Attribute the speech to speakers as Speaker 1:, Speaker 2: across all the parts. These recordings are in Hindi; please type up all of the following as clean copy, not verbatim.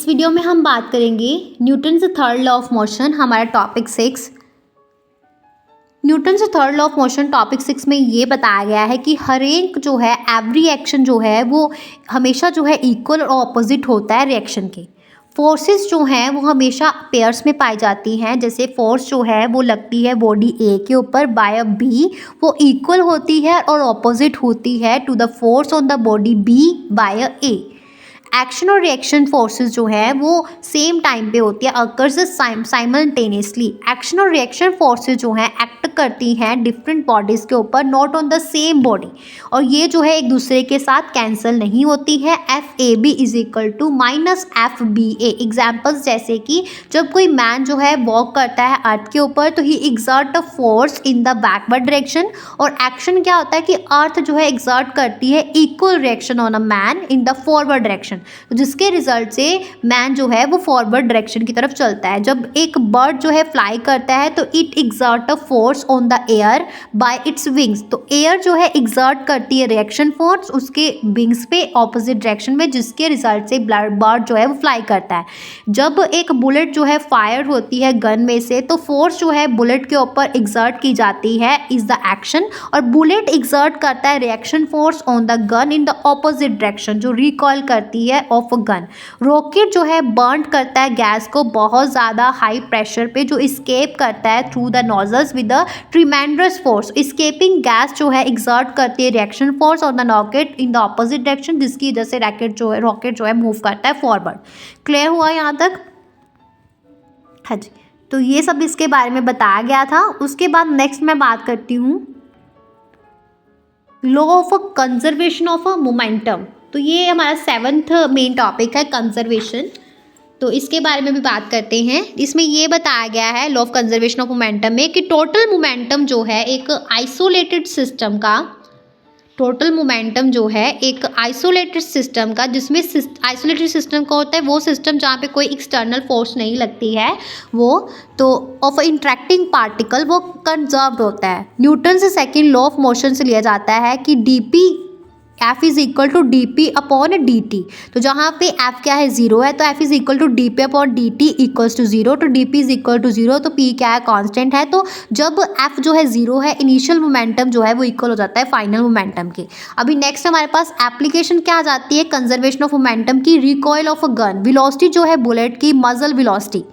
Speaker 1: इस वीडियो में हम बात करेंगे न्यूटन से थर्ड लॉ ऑफ मोशन, हमारा टॉपिक 6। न्यूटन से third law of motion topic 6 में ये बताया गया है कि हर एक जो है एवरी एक्शन जो है वो हमेशा जो है इक्वल और ऑपोजिट होता है रिएक्शन के। फोर्सेस जो हैं वो हमेशा पेयर्स में पाई जाती हैं। जैसे फोर्स जो है वो लगती है बॉडी ए के ऊपर बाय अ बी, वो इक्वल होती है और ऑपोजिट होती है to the force on the body B by a A. Action और रिएक्शन फोर्सेस जो है वो सेम टाइम पे होती है, अकर्स साइमल्टेनियसली। एक्शन और रिएक्शन फोर्सेस जो हैं एक्ट करती हैं डिफरेंट बॉडीज़ के ऊपर, not on the same body, और ये जो है एक दूसरे के साथ कैंसिल नहीं होती है। F A B is equal to minus F B A. Examples जैसे कि जब कोई मैन जो है वॉक करता है अर्थ के ऊपर तो ही exert a force in the backward direction, और एक्शन क्या होता है कि अर्थ जो है एग्जर्ट करती है equal reaction on a man in the forward direction, तो जिसके रिजल्ट से मैन जो है वो फॉरवर्ड डायरेक्शन की तरफ चलता है। जब एक बर्ड जो है फ्लाई करता है तो it exert a force on the air by its wings, तो एयर जो है एग्जर्ट करती है रिएक्शन फोर्स उसके विंग्स पे ऑपोजिट डायरेक्शन में, जिसके रिजल्ट से बर्ड जो है वो फ्लाई करता है। जब एक बुलेट जो है फायर होती है गन में से तो फोर्स जो है बुलेट के ऊपर एग्जर्ट की जाती है इज द एक्शन, और बुलेट एग्जर्ट करता है reaction force on the gun in the opposite direction जो रिकॉइल करती है ऑफ अ गन। रॉकेट जो है बर्न करता है गैस को बहुत ज़्यादा हाई प्रेशर पे, जो इस्केप करता है through the nozzles with a tremendous force. Escaping gas जो है एग्जर्ट करती है reaction force on the rocket in the opposite direction, जिसकी वजह से रॉकेट जो है मूव करता है फॉरवर्ड। क्लियर हुआ यहाँ तक? हाँ जी, तो ये सब इसके बारे में बताया गया था। उसके बाद नेक्स्ट मैं बात करती हूँ law of a conservation of a momentum. तो ये हमारा 7th मेन टॉपिक है कंजर्वेशन, तो इसके बारे में भी बात करते हैं। इसमें ये बताया गया है law of conservation of momentum में कि टोटल मोमेंटम जो है एक आइसोलेटेड सिस्टम का, टोटल मोमेंटम जो है एक आइसोलेटेड सिस्टम का, जिसमें आइसोलेटेड सिस्टम का होता है वो सिस्टम जहाँ पे कोई एक्सटर्नल फोर्स नहीं लगती है, वो तो ऑफ इंटरेक्टिंग पार्टिकल वो कंजर्व्ड होता है। न्यूटन से सेकंड लॉ ऑफ मोशन से लिया जाता है कि dp F is equal to D P upon D T. तो जहाँ पे F क्या है 0 है तो F is equal to D P upon D T equals to 0, तो D P is equal to 0, तो P क्या है कांस्टेंट है। तो जब F जो है 0 है इनिशियल मोमेंटम जो है वो इक्वल हो जाता है फाइनल मोमेंटम के। अभी नेक्स्ट हमारे पास एप्लीकेशन क्या आ जाती है कंजर्वेशन ऑफ मोमेंटम की, recoil of a gun. Velocity जो है बुलेट की मजल वेलोसिटी,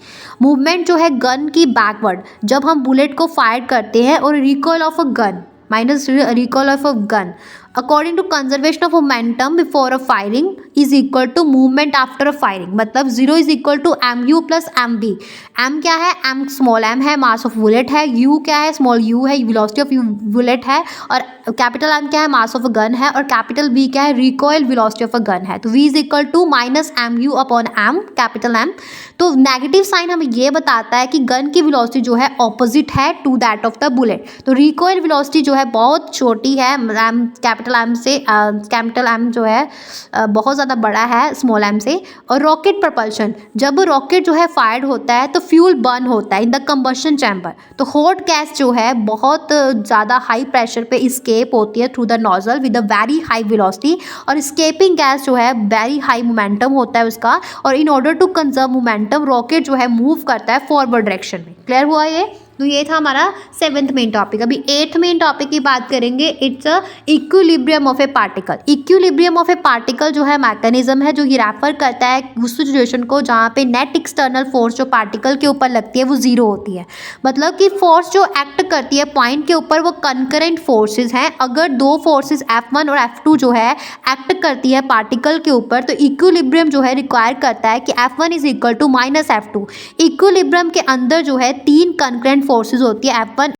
Speaker 1: मूवमेंट जो है गन की बैकवर्ड जब हम बुलेट को फायर करते हैं, और recoil of a gun minus recoil of a gun according to conservation of momentum before a firing is equal to movement after a firing. मतलब 0 is equal to M U plus M B. M क्या है, एम स्मॉल एम है, मास ऑफ बुलेट है, यू क्या है, स्मॉल यू है, वेलोसिटी ऑफ बुलेट है, और कैपिटल एम क्या है, मास ऑफ अ गन है, और कैपिटल वी क्या है, recoil velocity of a gun है। तो V is equal to minus M U upon M capital M. तो नेगेटिव साइन हमें ये बताता है कि गन की वेलोसिटी जो है ऑपोजिट है to that of the bullet. तो रिकॉइल वेलोसिटी जो है बहुत छोटी है एम कैपिटल एम से, कैपिटल एम जो है बहुत ज़्यादा बड़ा है स्मॉल एम से। और रॉकेट प्रपल्शन, जब रॉकेट जो है फायर्ड होता है तो फ्यूल बर्न होता है इन द कंबशन चैम्बर। तो हॉट गैस जो है बहुत ज़्यादा हाई प्रेशर पे स्केप होती है through the nozzle with a very high velocity, और स्केपिंग गैस जो है वेरी हाई मोमेंटम होता है उसका, और in order to conserve momentum rocket जो है मूव करता है फॉरवर्ड डायरेक्शन में। क्लियर हुआ ये? तो ये था हमारा 7th मेन टॉपिक। अभी 8th मेन टॉपिक की बात करेंगे। It's a equilibrium of A particle. Equilibrium of A particle जो है मैकेनिज्म है जो ये रेफर करता है उस सिचुएशन को जहाँ पे नेट एक्सटर्नल फोर्स जो पार्टिकल के ऊपर लगती है वो 0 होती है। मतलब कि फोर्स जो एक्ट करती है पॉइंट के ऊपर वो कंकरेंट फोर्सेज हैं। अगर दो फोर्सेज F1 और F2 जो है एक्ट करती है पार्टिकल के ऊपर तो इक्विलिब्रियम जो है रिक्वायर करता है कि F1 is equal to minus F2। Equilibrium के अंदर जो है 3 कंकरेंट फोर्सेज होती है F1